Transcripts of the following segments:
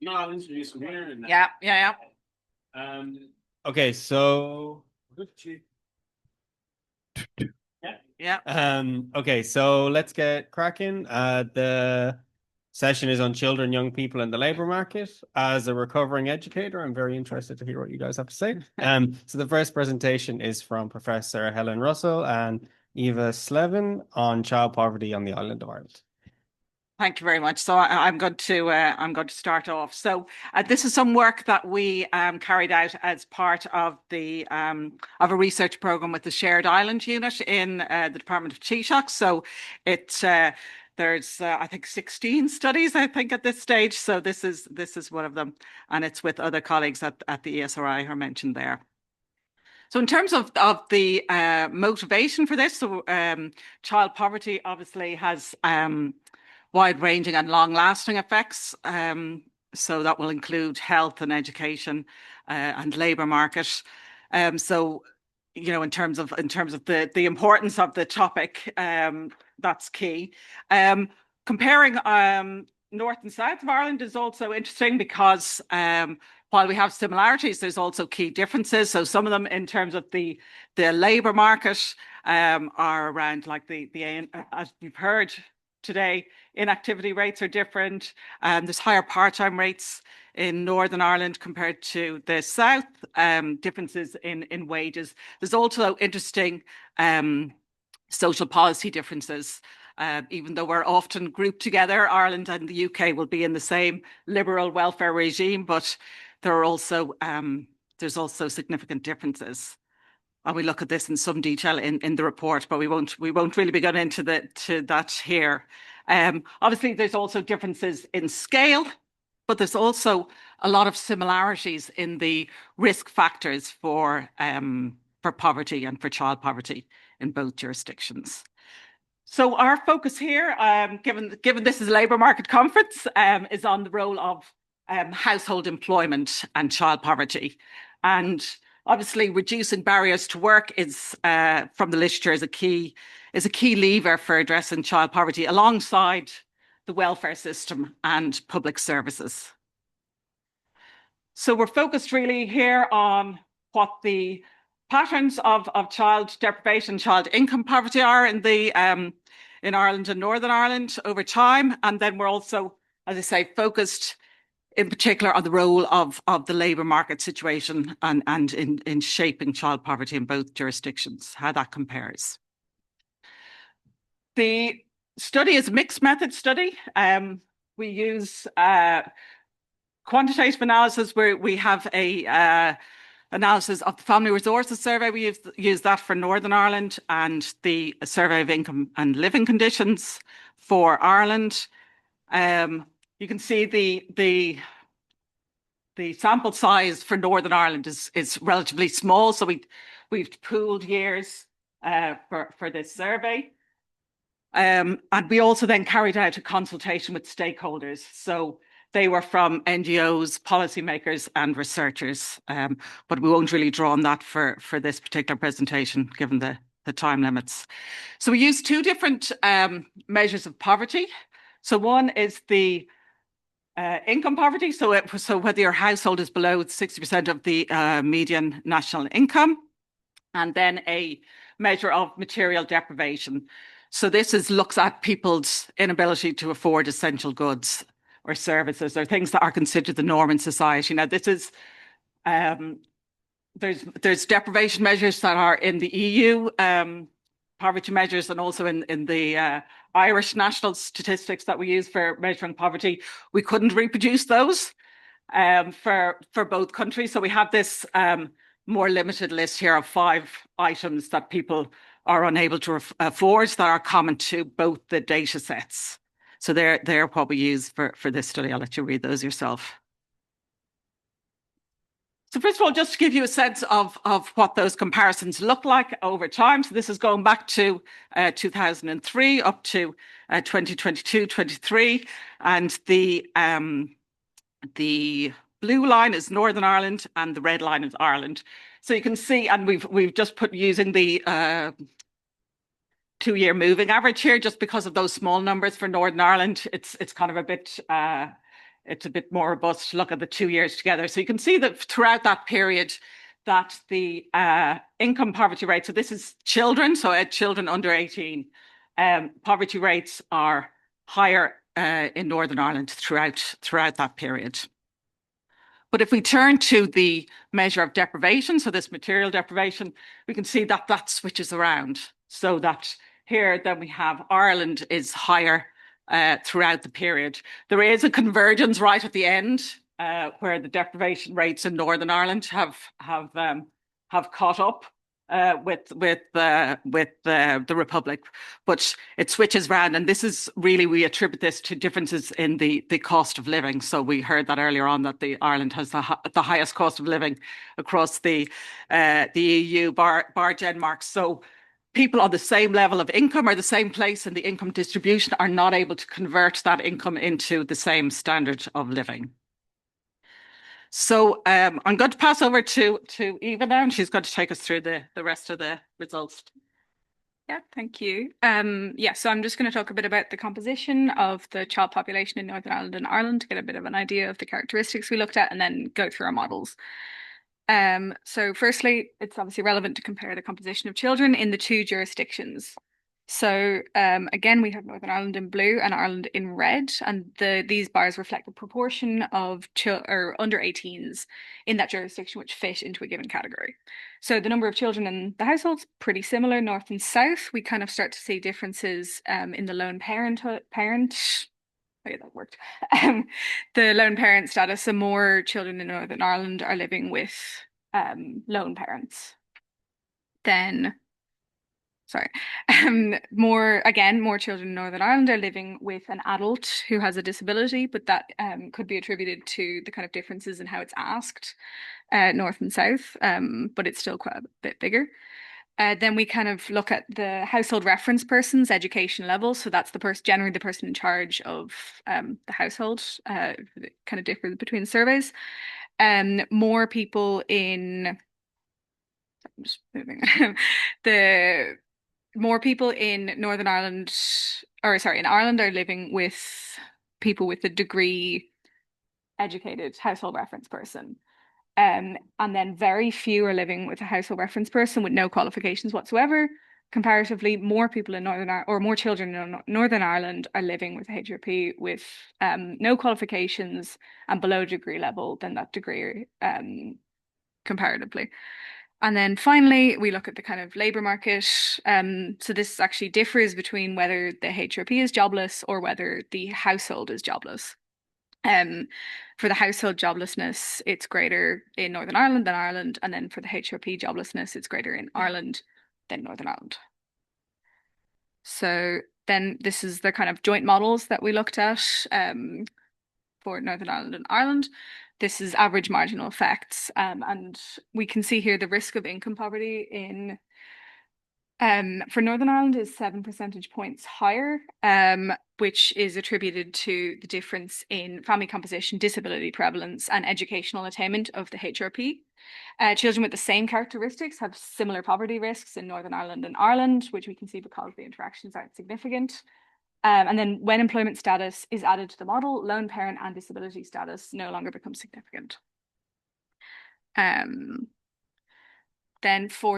No, I'll introduce him here. And, Yeah. Okay, so Yeah. okay, so let's get cracking. The session is on children, young people, and the labor market. As a recovering educator, I'm very interested to hear what you guys have to say. So the first presentation is from Professor Helen Russell and Eva Slevin on child poverty on the island of Ireland. Thank you very much. So I'm going to start off. So this is some work that we carried out as part of the of a research program with the Shared Island Unit in the Department of Taoiseach. So it's there's I think 16 studies I think at this stage. So this is one of them, and it's with other colleagues at the ESRI who are mentioned there. So in terms of the motivation for this, so child poverty obviously has wide-ranging and long-lasting effects. So that will include health and education and labour market. So, you know, in terms of the importance of the topic, that's key. Comparing North and South of Ireland is also interesting because while we have similarities, there's also key differences. So some of them in terms of the labour market are around like as we've heard today, inactivity rates are different. There's higher part-time rates in Northern Ireland compared to the South, differences in wages. There's also interesting social policy differences. Even though we're often grouped together, Ireland and the UK will be in the same liberal welfare regime, but there are also there's also significant differences. And we look at this in some detail in the report, but we won't really be going into that here. Obviously, there's also differences in scale, but there's also a lot of similarities in the risk factors for poverty and for child poverty in both jurisdictions. So our focus here, given this is a labour market conference, is on the role of household employment and child poverty. And obviously, reducing barriers to work is, from the literature, is a key lever for addressing child poverty alongside the welfare system and public services. So we're focused really here on what the patterns of child deprivation, child income poverty are in Ireland and Northern Ireland over time, and then we're also, as I say, focused in particular on the role of the labour market situation and in shaping child poverty in both jurisdictions, how that compares. The study is a mixed method study. We use quantitative analysis where we have a analysis of the Family Resources Survey. We use that for Northern Ireland, and the Survey of Income and Living Conditions for Ireland. You can see the sample size for Northern Ireland is relatively small, so we've pooled years for this survey. And we also then carried out a consultation with stakeholders. So they were from NGOs, policymakers, and researchers. But we won't really draw on that for this particular presentation, given the time limits. So we used two different measures of poverty. So one is the income poverty, so whether your household is below 60% of the median national income, and then a measure of material deprivation. So this looks at people's inability to afford essential goods or services or things that are considered the norm in society. Now, this is there's deprivation measures that are in the EU poverty measures and also in the Irish national statistics that we use for measuring poverty. We couldn't reproduce those for both countries. So we have this more limited list here of 5 items that people are unable to afford that are common to both the data sets. So they're what we use for this study. I'll let you read those yourself. So first of all, just to give you a sense of what those comparisons look like over time. So this is going back to 2003 up to 2022-23. And the blue line is Northern Ireland and the red line is Ireland. So you can see, and we've just put using the 2-year moving average here, just because of those small numbers for Northern Ireland. It's kind of a bit it's a bit more robust to look at the 2 years together. So you can see that throughout that period that the income poverty rate, so this is children, so children under 18, poverty rates are higher in Northern Ireland throughout that period. But if we turn to the measure of deprivation, so this material deprivation, we can see that that switches around. So that here then we have Ireland is higher throughout the period. There is a convergence right at the end where the deprivation rates in Northern Ireland have caught up with the Republic, but it switches around, and this is really, we attribute this to differences in the cost of living. So we heard that earlier on, that the Ireland has the highest cost of living across the EU, bar Denmark. So people on the same level of income or the same place in the income distribution are not able to convert that income into the same standard of living. So I'm going to pass over to Eva now, and she's going to take us through the rest of the results. Yeah, thank you. Yeah, so I'm just going to talk a bit about the composition of the child population in Northern Ireland and Ireland to get a bit of an idea of the characteristics we looked at, and then go through our models. So firstly, it's obviously relevant to compare the composition of children in the 2 jurisdictions. So again, we have Northern Ireland in blue and Ireland in red, and these bars reflect the proportion of under 18s in that jurisdiction which fit into a given category. So the number of children in the households pretty similar, north and south. We kind of start to see differences in the lone parent. Oh yeah, that worked. The lone parent status. So more children in Northern Ireland are living with lone parents than. Sorry, more children in Northern Ireland are living with an adult who has a disability, but that could be attributed to the kind of differences in how it's asked, north and south, but it's still quite a bit bigger. Then we kind of look at the household reference person's education level. So that's generally the person in charge of the household. It kind of differs between surveys. More people in. I'm just moving. More people in Northern Ireland, in Ireland, are living with people with a degree educated household reference person. And then very few are living with a household reference person with no qualifications whatsoever. Comparatively, more people in more children in Northern Ireland are living with a HRP with no qualifications and below degree level than that degree comparatively. And then finally, we look at the kind of labour market. So this actually differs between whether the HRP is jobless or whether the household is jobless. For the household joblessness, it's greater in Northern Ireland than Ireland. And then for the HRP joblessness, it's greater in Ireland than Northern Ireland. So then this is the kind of joint models that we looked at for Northern Ireland and Ireland. This is average marginal effects, and we can see here the risk of income poverty for Northern Ireland is 7 percentage points higher, which is attributed to the difference in family composition, disability prevalence, and educational attainment of the HRP. Children with the same characteristics have similar poverty risks in Northern Ireland and Ireland, which we can see because the interactions aren't significant. And then when employment status is added to the model, lone parent and disability status no longer become significant. Then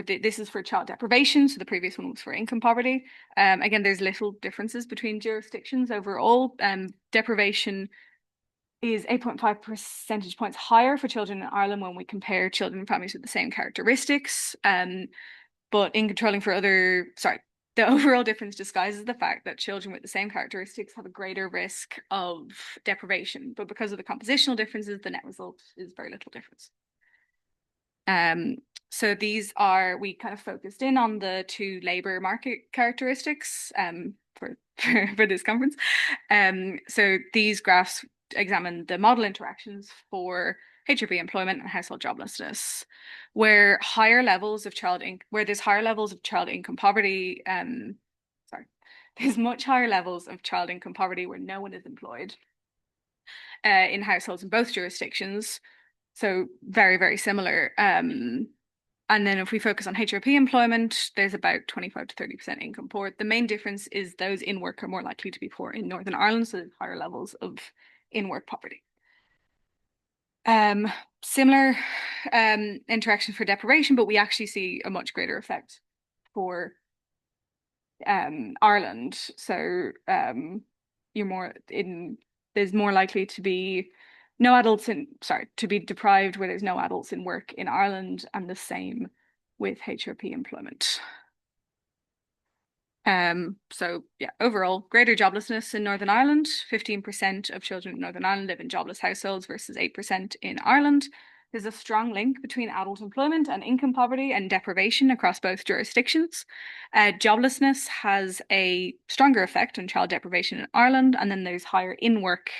this is for child deprivation, so the previous one was for income poverty. Again, there's little differences between jurisdictions overall. Deprivation is 8.5 percentage points higher for children in Ireland when we compare children and families with the same characteristics. But in controlling for the overall difference disguises the fact that children with the same characteristics have a greater risk of deprivation. But because of the compositional differences, the net result is very little difference. So we kind of focused in on the 2 labour market characteristics for this conference. So these graphs examine the model interactions for HRP employment and household joblessness, where there's higher levels of child income poverty. There's much higher levels of child income poverty where no one is employed in households in both jurisdictions. So very, very similar. And then if we focus on HRP employment, there's about 25 to 30% income poor. The main difference is those in work are more likely to be poor in Northern Ireland, so there's higher levels of in-work poverty. Similar interaction for deprivation, but we actually see a much greater effect for Ireland. So there's more likely to be to be deprived where there's no adults in work in Ireland, and the same with HRP employment. So yeah, overall, greater joblessness in Northern Ireland. 15% of children in Northern Ireland live in jobless households versus 8% in Ireland. There's a strong link between adult employment and income poverty and deprivation across both jurisdictions. Joblessness has a stronger effect on child deprivation in Ireland, and then there's higher in-work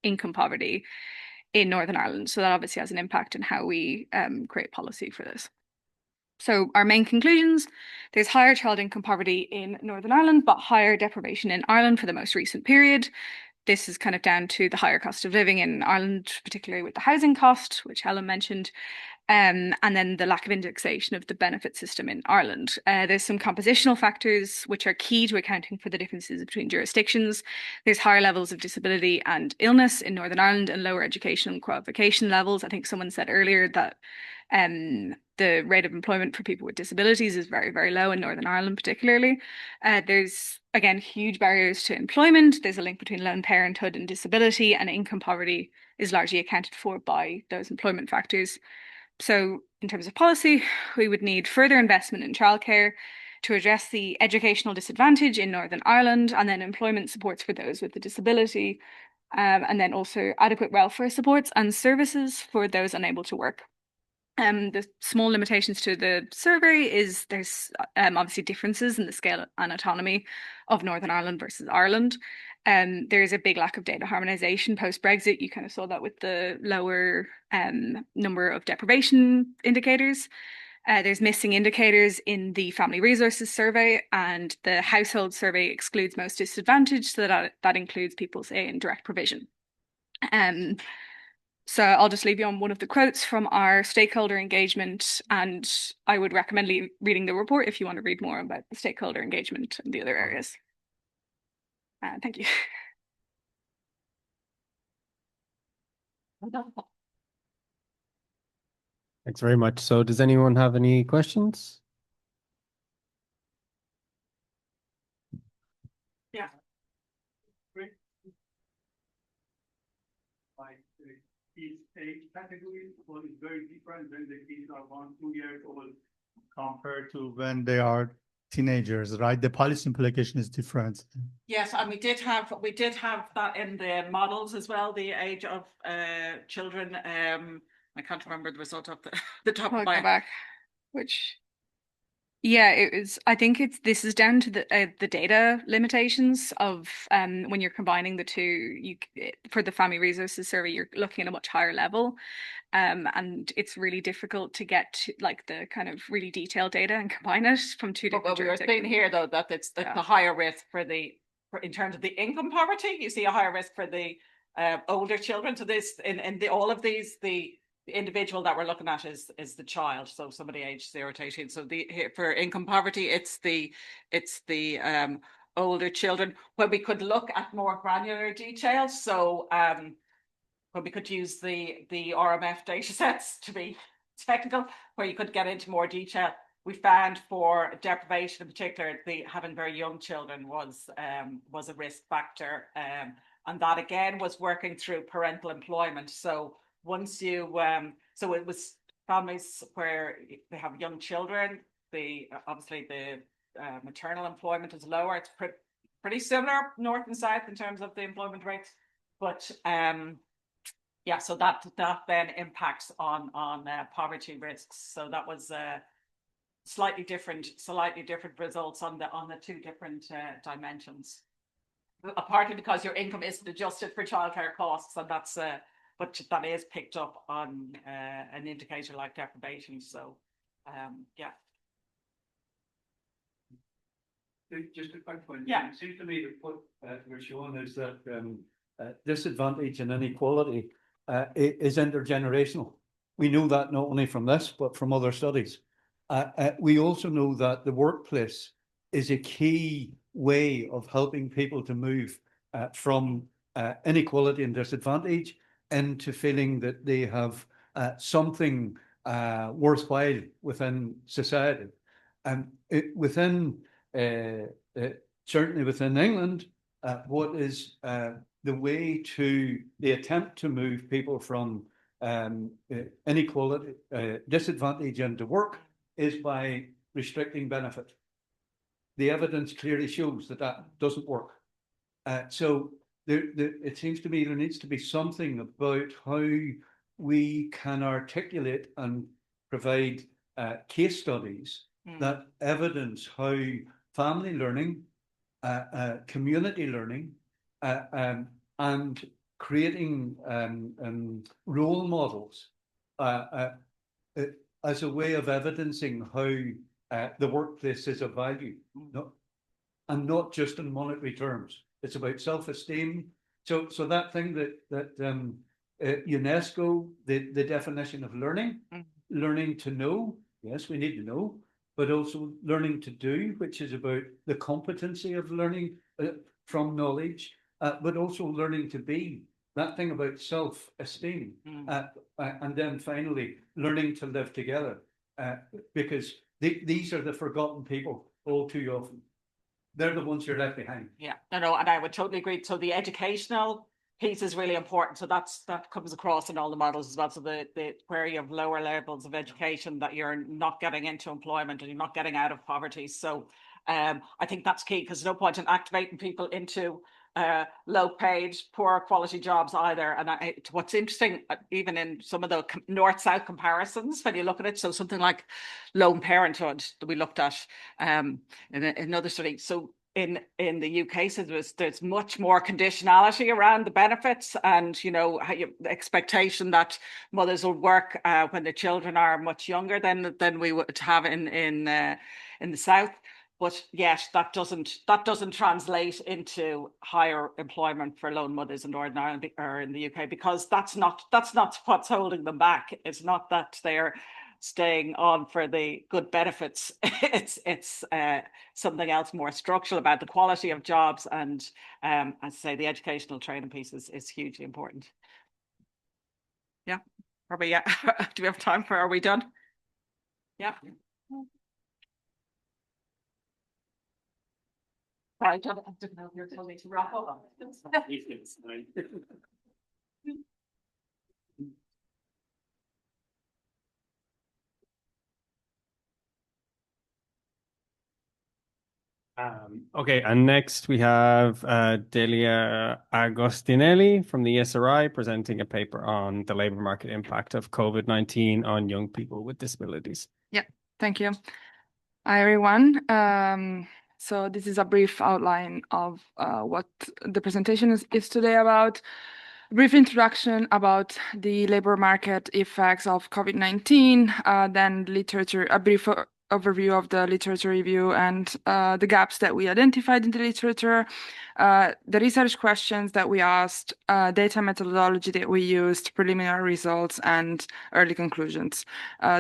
income poverty in Northern Ireland. So that obviously has an impact on how we create policy for this. So our main conclusions: there's higher child income poverty in Northern Ireland, but higher deprivation in Ireland for the most recent period. This is kind of down to the higher cost of living in Ireland, particularly with the housing cost, which Helen mentioned, and then the lack of indexation of the benefit system in Ireland. There's some compositional factors which are key to accounting for the differences between jurisdictions. There's higher levels of disability and illness in Northern Ireland and lower educational qualification levels. I think someone said earlier that the rate of employment for people with disabilities is very, very low in Northern Ireland, particularly. There's, again, huge barriers to employment. There's a link between lone parenthood and disability, and income poverty is largely accounted for by those employment factors. So in terms of policy, we would need further investment in childcare to address the educational disadvantage in Northern Ireland, and then employment supports for those with a disability, and then also adequate welfare supports and services for those unable to work. The small limitations to the survey is there's obviously differences in the scale and autonomy of Northern Ireland versus Ireland. There is a big lack of data harmonisation post-Brexit. You kind of saw that with the lower number of deprivation indicators. There's missing indicators in the Family Resources Survey, and the Household Survey excludes most disadvantaged, so that includes people, say, in direct provision. So I'll just leave you on one of the quotes from our stakeholder engagement, and I would recommend reading the report if you want to read more about the stakeholder engagement and the other areas. Thank you. Thanks very much. So does anyone have any questions? Yeah. Like each age category is very different when the kids are 1-2 years old compared to when they are teenagers, right? The policy implication is different. Yes, and we did have that in the models as well, the age of children. I can't remember the result of the top of my Go back. Yeah, it was. I think this is down to the data limitations of when you're combining the two. For the Family Resources Survey, you're looking at a much higher level, and it's really difficult to get to, like, the kind of really detailed data and combine it from two different. But we were saying here though that it's the higher risk in terms of the income poverty. You see a higher risk for the older children. So this in all of these the individual that we're looking at is the child, so somebody aged 0 to 18. So for income poverty, it's the older children, where we could look at more granular details. So where we could use the RMF data sets, to be technical, where you could get into more detail. We found for deprivation in particular, having very young children was a risk factor, and that again was working through parental employment. So once you so it was families where they have young children, obviously the maternal employment is lower. It's pretty similar north and south in terms of the employment rates, but yeah, so that then impacts on poverty risks. So that was slightly different results on the two different dimensions, partly because your income isn't adjusted for childcare costs, and that's but that is picked up on an indicator like deprivation. So, yeah. Just a quick point. Yeah. It seems to me that what we're showing is that disadvantage and inequality is intergenerational. We know that not only from this, but from other studies. We also know that the workplace is a key way of helping people to move from inequality and disadvantage into feeling that they have something worthwhile within society. And certainly within England, what is the way to the attempt to move people from inequality, disadvantage into work is by restricting benefit. The evidence clearly shows that that doesn't work. So it seems to me there needs to be something about how we can articulate and provide case studies that evidence how family learning, community learning, and creating role models as a way of evidencing how the workplace is of value, and not just in monetary terms. It's about self-esteem. So that thing that UNESCO, the definition of learning, learning to know. Yes, we need to know, but also learning to do, which is about the competency of learning from knowledge, but also learning to be. That thing about self-esteem, and then finally learning to live together, because these are the forgotten people all too often. They're the ones you're left behind. Yeah, no, and I would totally agree. So the educational piece is really important. So that comes across in all the models as well. So the where you have lower levels of education, that you're not getting into employment and you're not getting out of poverty. So I think that's key, because there's no point in activating people into low-paid, poor quality jobs either. And what's interesting, even in some of the north-south comparisons, when you look at it, so something like lone parenthood that we looked at in another study. So in the UK, so there's much more conditionality around the benefits, and the expectation that mothers will work when the children are much younger than we would have in the south. But yet that doesn't translate into higher employment for lone mothers in Northern Ireland or in the UK, because that's not what's holding them back. It's not that they're staying on for the good benefits. It's something else more structural about the quality of jobs, and as I say, the educational training piece is hugely important. Yeah, probably. Yeah. Do we have time for? Are we done? Yeah. I didn't know if you were telling me to wrap up. Okay, and next we have Delia Agostinelli from the ESRI presenting a paper on the labour market impact of COVID-19 on young people with disabilities. Yeah, thank you. Hi, everyone. So this is a brief outline of what the presentation is today about. A brief introduction about the labour market effects of COVID-19, then literature, a brief overview of the literature review and the gaps that we identified in the literature, the research questions that we asked, data methodology that we used, preliminary results, and early conclusions.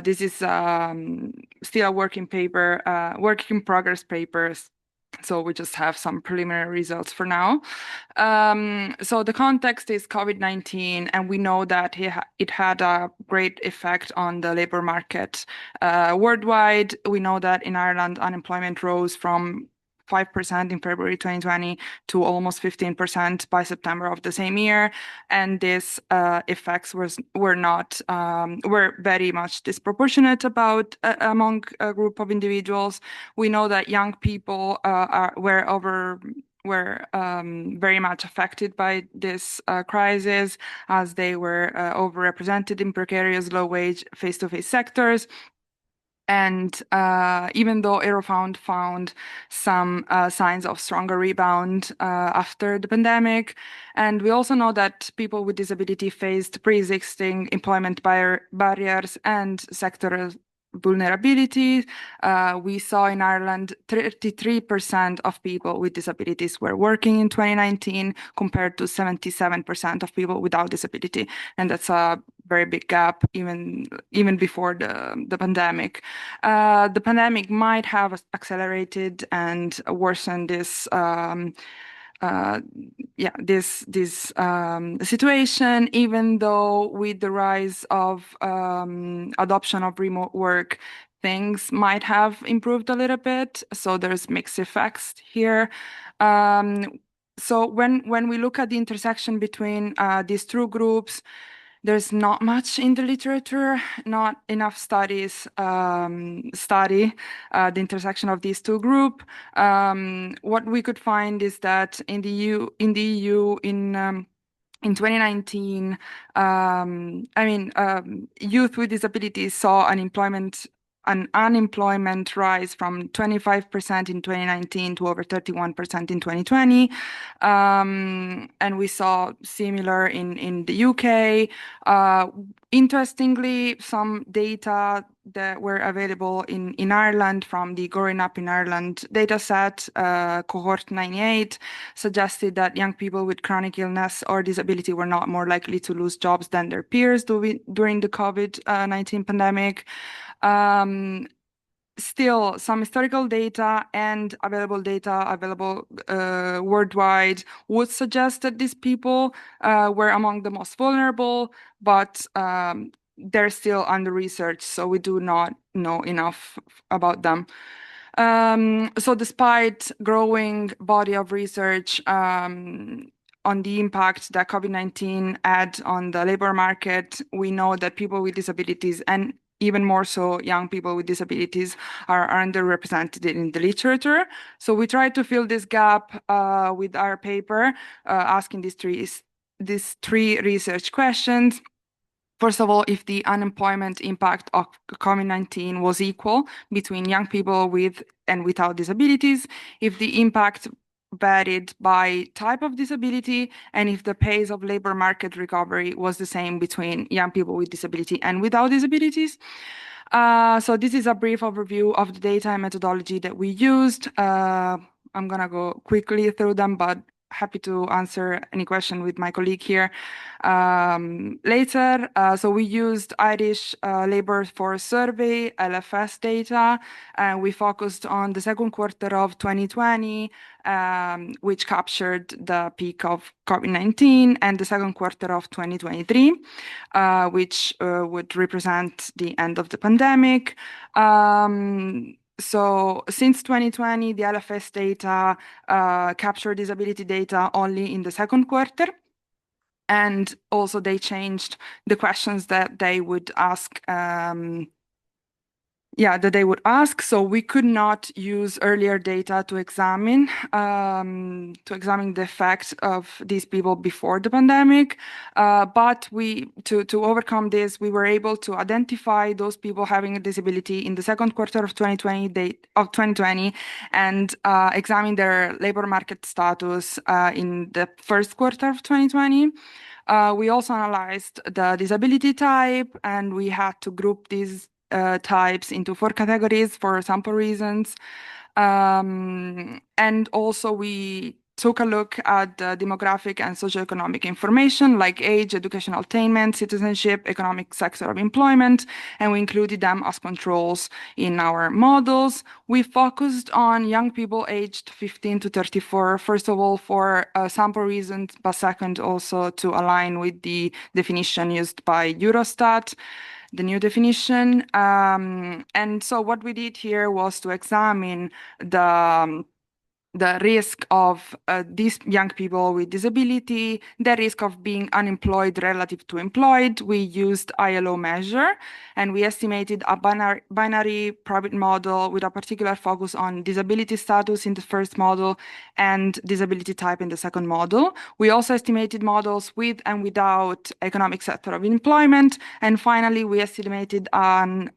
This is still a work in progress papers. So we just have some preliminary results for now. So the context is COVID-19, and we know that it had a great effect on the labour market worldwide. We know that in Ireland, unemployment rose from 5% in February 2020 to almost 15% by September of the same year, and these effects were very much disproportionate among a group of individuals. We know that young people were very much affected by this crisis, as they were overrepresented in precarious, low-wage, face-to-face sectors. And even though Eurofound found some signs of stronger rebound after the pandemic, and we also know that people with disability faced pre-existing employment barriers and sectoral vulnerability. We saw in Ireland 33% of people with disabilities were working in 2019 compared to 77% of people without disability, and that's a very big gap even before the pandemic. The pandemic might have accelerated and worsened this this situation, even though with the rise of adoption of remote work, things might have improved a little bit. So there's mixed effects here. So when we look at the intersection between these two groups, there's not much in the literature, not enough studies study the intersection of these two groups. What we could find is that in the EU, in 2019, youth with disabilities saw an unemployment rise from 25% in 2019 to over 31% in 2020. And we saw similar in the UK. Interestingly, some data that were available in Ireland from the Growing Up in Ireland dataset, cohort 98, suggested that young people with chronic illness or disability were not more likely to lose jobs than their peers during the COVID-19 pandemic. Still, some historical data and available worldwide would suggest that these people were among the most vulnerable, but they're still under research, so we do not know enough about them. So despite growing body of research on the impact that COVID-19 had on the labor market, we know that people with disabilities, and even more so young people with disabilities, are underrepresented in the literature. So we tried to fill this gap with our paper, asking these three research questions. First of all, if the unemployment impact of COVID-19 was equal between young people with and without disabilities, if the impact varied by type of disability, and if the pace of labor market recovery was the same between young people with disability and without disabilities. So this is a brief overview of the data and methodology that we used. I'm gonna go quickly through them, but happy to answer any question with my colleague here later. So we used Irish Labour Force Survey, LFS data, and we focused on the second quarter of 2020, which captured the peak of COVID-19, and the second quarter of 2023, which would represent the end of the pandemic. So since 2020, the LFS data captured disability data only in the second quarter. And also they changed the questions that they would ask. So we could not use earlier data to examine the effects of these people before the pandemic. But to overcome this, we were able to identify those people having a disability in the second quarter of 2020 and examine their labor market status in the first quarter of 2020. We also analyzed the disability type, and we had to group these types into 4 categories for sample reasons. And also we took a look at the demographic and socioeconomic information like age, educational attainment, citizenship, economic sector of employment, and we included them as controls in our models. We focused on young people aged 15 to 34, first of all for sample reasons, but second also to align with the definition used by Eurostat, the new definition. And so what we did here was to examine the risk of these young people with disability, the risk of being unemployed relative to employed. We used ILO measure, and we estimated a binary probit model with a particular focus on disability status in the first model and disability type in the second model. We also estimated models with and without economic sector of employment. And finally, we estimated a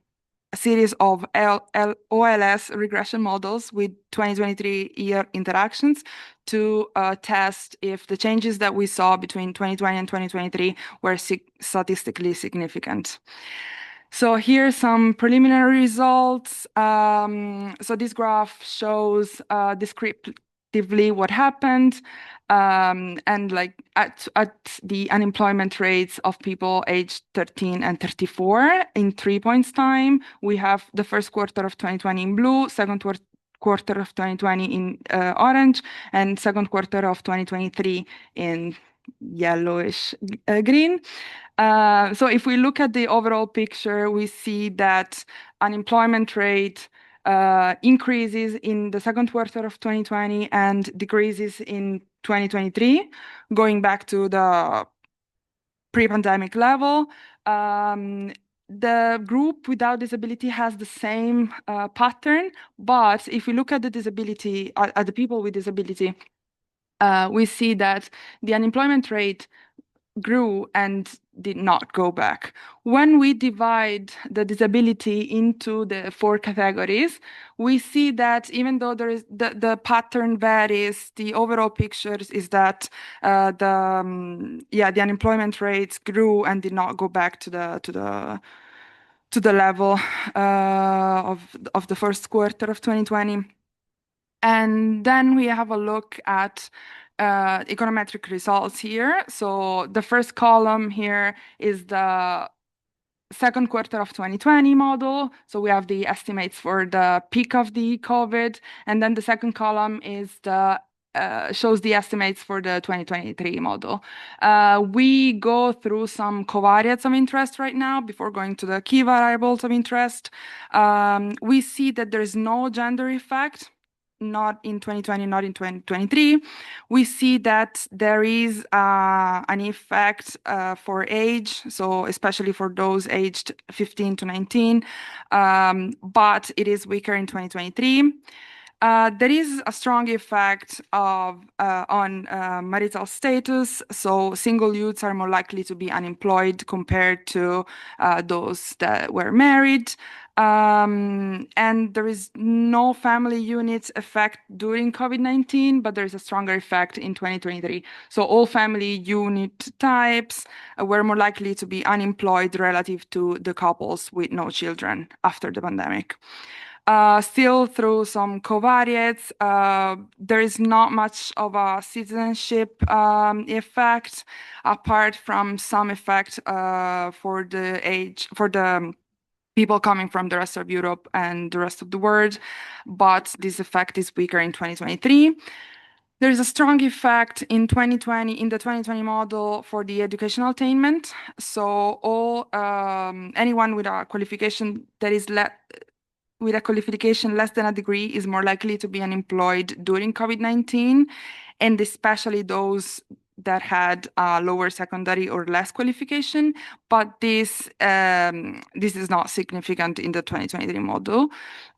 series of OLS regression models with 2023 year interactions to test if the changes that we saw between 2020 and 2023 were statistically significant. So here's some preliminary results. So this graph shows descriptively what happened. And like at the unemployment rates of people aged 13 and 34 in 3 points time, we have the first quarter of 2020 in blue, second quarter of 2020 in orange, and second quarter of 2023 in yellowish green. So if we look at the overall picture, we see that unemployment rate increases in the second quarter of 2020 and decreases in 2023, going back to the pre-pandemic level. The group without disability has the same pattern, but if we look at the disability, at the people with disability, we see that the unemployment rate grew and did not go back. When we divide the disability into the 4 categories, we see that even though there is the pattern varies, the overall picture is that the unemployment rates grew and did not go back to the level of the first quarter of 2020. And then we have a look at econometric results here. So the first column here is the second quarter of 2020 model. So we have the estimates for the peak of the COVID. And then the second column is the shows the estimates for the 2023 model. We go through some covariates of interest right now before going to the key variables of interest. We see that there is no gender effect, not in 2020, not in 2023. We see that there is an effect for age, so especially for those aged 15 to 19, but it is weaker in 2023. There is a strong effect on marital status, so single youths are more likely to be unemployed compared to those that were married. And there is no family units effect during COVID-19, but there is a stronger effect in 2023. So all family unit types were more likely to be unemployed relative to the couples with no children after the pandemic. Still, through some covariates, there is not much of a citizenship effect, apart from some effect for the people coming from the rest of Europe and the rest of the world, but this effect is weaker in 2023. There is a strong effect in 2020, in the 2020 model for the educational attainment. So anyone with a qualification that is with a qualification less than a degree is more likely to be unemployed during COVID-19, and especially those that had lower secondary or less qualification, but this is not significant in the 2023 model.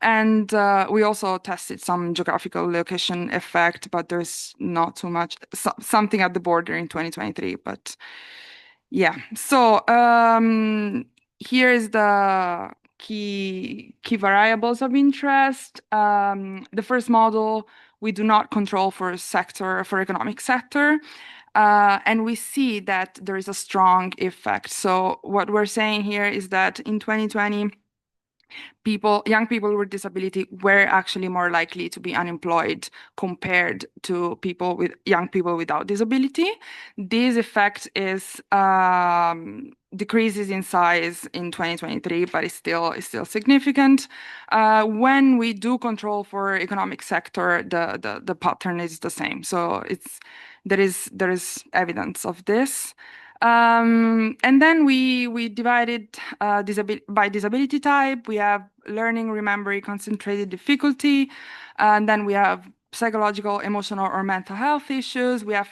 And we also tested some geographical location effect, but there's not too much, something at the border in 2023, but yeah. So here is the key variables of interest. The first model, we do not control for economic sector. And we see that there is a strong effect. So what we're saying here is that in 2020, young people with disability were actually more likely to be unemployed compared to young people without disability. This effect is decreases in size in 2023, but it's still significant. When we do control for economic sector, the pattern is the same. So there is evidence of this. And then we divided by disability type. We have learning, remembering, concentrated difficulty. And then we have psychological, emotional, or mental health issues. We have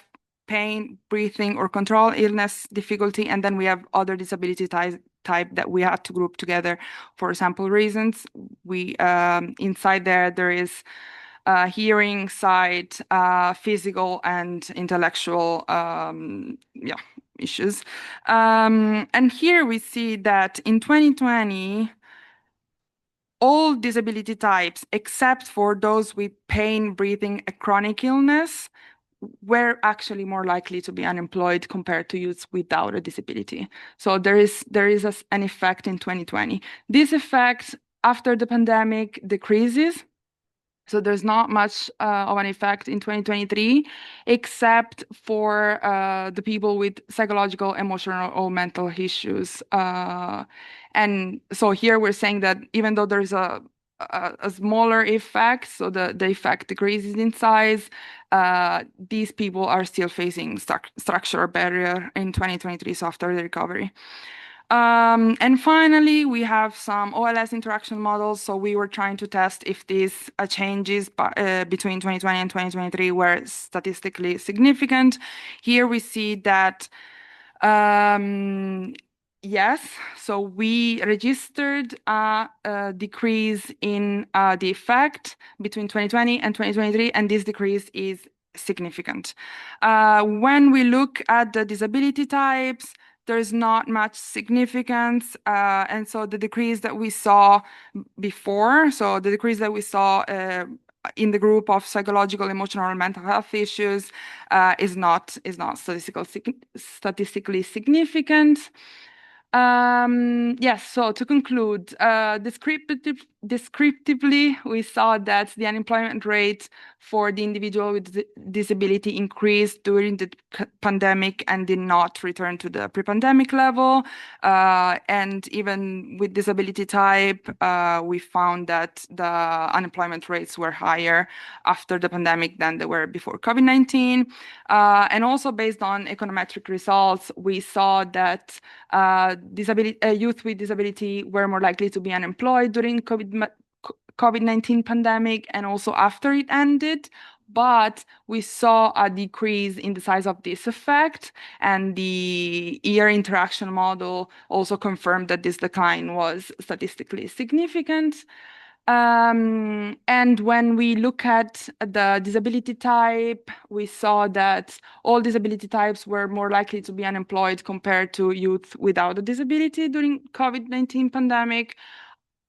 pain, breathing, or control illness difficulty. And then we have other disability type that we had to group together for sample reasons. Inside there is hearing, sight, physical, and intellectual issues. And here we see that in 2020, all disability types, except for those with pain, breathing, a chronic illness, were actually more likely to be unemployed compared to youths without a disability. So there is an effect in 2020. This effect after the pandemic decreases. So there's not much of an effect in 2023, except for the people with psychological, emotional, or mental issues. And so here we're saying that even though there's a a smaller effect, so the effect decreases in size, these people are still facing structural barrier in 2023, so after the recovery. And finally, we have some OLS interaction models. So we were trying to test if these changes between 2020 and 2023 were statistically significant. Here we see that yes, so we registered a decrease in the effect between 2020 and 2023, and this decrease is significant. When we look at the disability types, there's not much significance, and so the decrease that we saw before, so the decrease that we saw in the group of psychological, emotional, and mental health issues is not statistically significant. Yes, so to conclude, descriptively, we saw that the unemployment rate for the individual with disability increased during the pandemic and did not return to the pre-pandemic level. And even with disability type, we found that the unemployment rates were higher after the pandemic than they were before COVID-19. And also based on econometric results, we saw that youth with disability were more likely to be unemployed during COVID-19 pandemic and also after it ended. But we saw a decrease in the size of this effect, and the ER interaction model also confirmed that this decline was statistically significant. And when we look at the disability type, we saw that all disability types were more likely to be unemployed compared to youth without a disability during COVID-19 pandemic,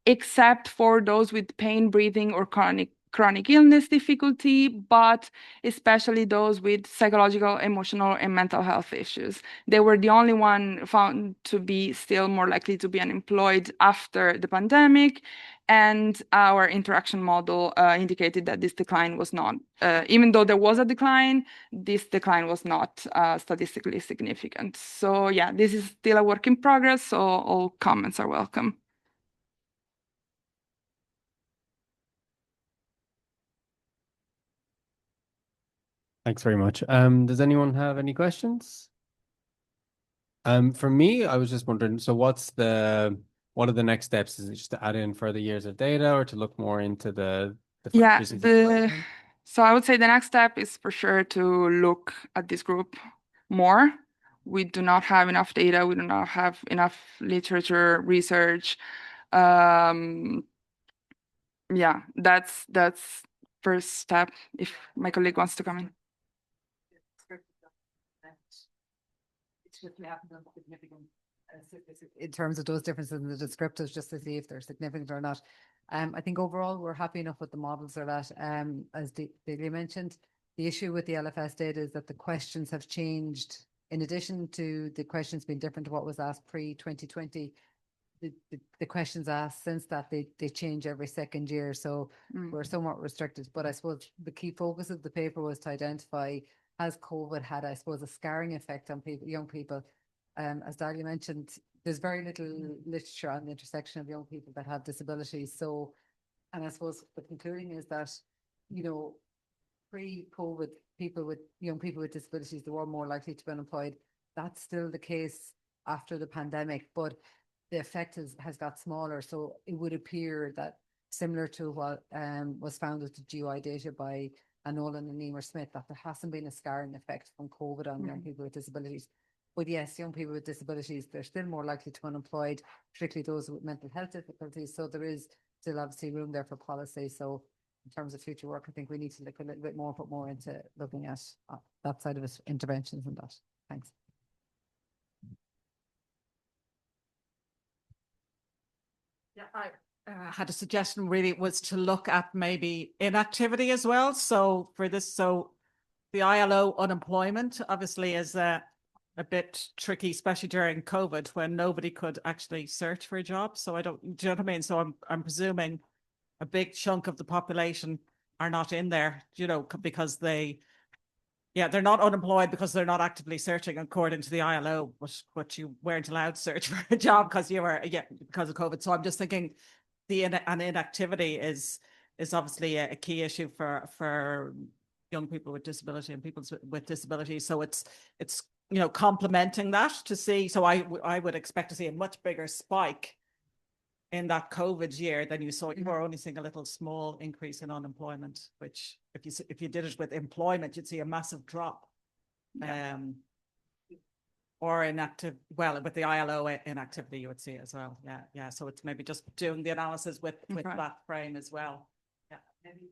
except for those with pain, breathing, or chronic illness difficulty, but especially those with psychological, emotional, and mental health issues. They were the only one found to be still more likely to be unemployed after the pandemic. And our interaction model indicated that this decline was not, even though there was a decline, this decline was not statistically significant. So yeah, this is still a work in progress, so all comments are welcome. Thanks very much. Does anyone have any questions? For me, I was just wondering, so what are the next steps? Is it just to add in further years of data or to look more into the so I would say the next step is for sure to look at this group more. We do not have enough data. We do not have enough literature research. Yeah, that's first step. If my colleague wants to come in. In terms of those differences in the descriptors, just to see if they're significant or not. I think overall we're happy enough with the models are at. As Delia mentioned, the issue with the LFS data is that the questions have changed. In addition to the questions being different to what was asked pre-2020, the questions asked since that they change every second year. So we're somewhat restricted. But I suppose the key focus of the paper was to identify, has COVID had, I suppose, a scarring effect on people, young people? As Delia mentioned, there's very little literature on the intersection of young people that have disabilities. So, and I suppose the concluding is that, you know, pre-COVID, young people with disabilities, they were more likely to be unemployed. That's still the case after the pandemic, but the effect has got smaller. So it would appear that similar to what was found with the GUI data by Anousheh Alamir Smith, that there hasn't been a scarring effect from COVID on young people with disabilities. But yes, young people with disabilities, they're still more likely to be unemployed, particularly those with mental health difficulties. So there is still obviously room there for policy. So in terms of future work, I think we need to look a little bit more, put more into looking at that side of it, interventions and that. Thanks. Yeah, I had a suggestion really was to look at maybe inactivity as well. So for this, so the ILO unemployment obviously is a bit tricky, especially during COVID when nobody could actually search for a job. So do you know what I mean? So I'm presuming a big chunk of the population are not in there, you know, because they're not unemployed because they're not actively searching according to the ILO, but you weren't allowed to search for a job because because of COVID. So I'm just thinking and inactivity is obviously a key issue for young people with disability and people with disabilities. So it's you know, complementing that to see. So I would expect to see a much bigger spike in that COVID year than you saw. You were only seeing a little small increase in unemployment, which if you did it with employment, you'd see a massive drop. Or inactive, well, with the ILO inactivity, you would see as well. Yeah. So it's maybe just doing the analysis with that frame as well. Yeah. Maybe.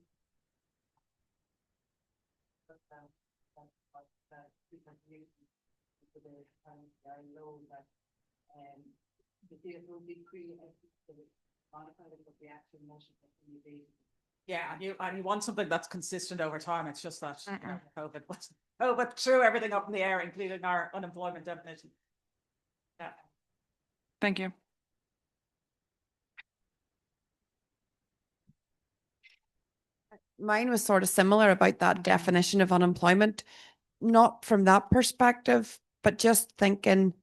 Yeah, and you want something that's consistent over time. It's just that you know, COVID threw everything up in the air, including our unemployment definition. Yeah. Thank you. Mine was sort of similar about that definition of unemployment, not from that perspective, but just thinking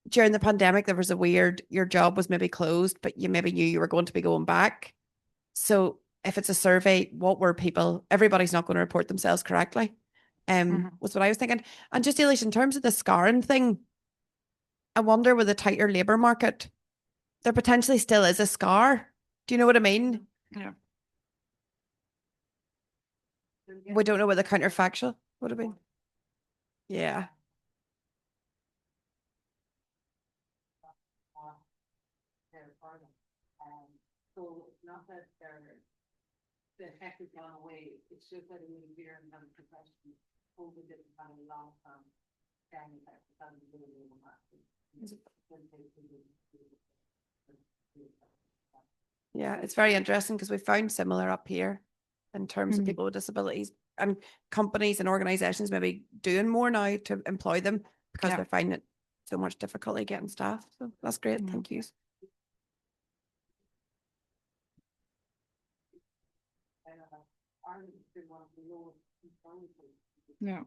during the pandemic, there was your job was maybe closed, but you maybe knew you were going to be going back. So if it's a survey, everybody's not going to report themselves correctly. Was what I was thinking. And just Elish, in terms of the scarring thing, I wonder with a tighter labour market, there potentially still is a scar. Do you know what I mean? Yeah. We don't know what the counterfactual would have been. Yeah. So it's not that the effect has gone away. It's just that in the year and the profession, COVID didn't have a long term scanning effect. Yeah, it's very interesting because we found similar up here in terms of people with disabilities, and companies and organisations maybe doing more now to employ them because they're finding it so much difficulty getting staff. So that's great. Thank you. Yeah.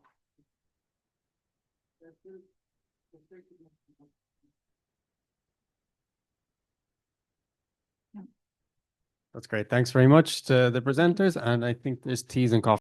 That's great. Thanks very much to the presenters. And I think there's teas and coffee.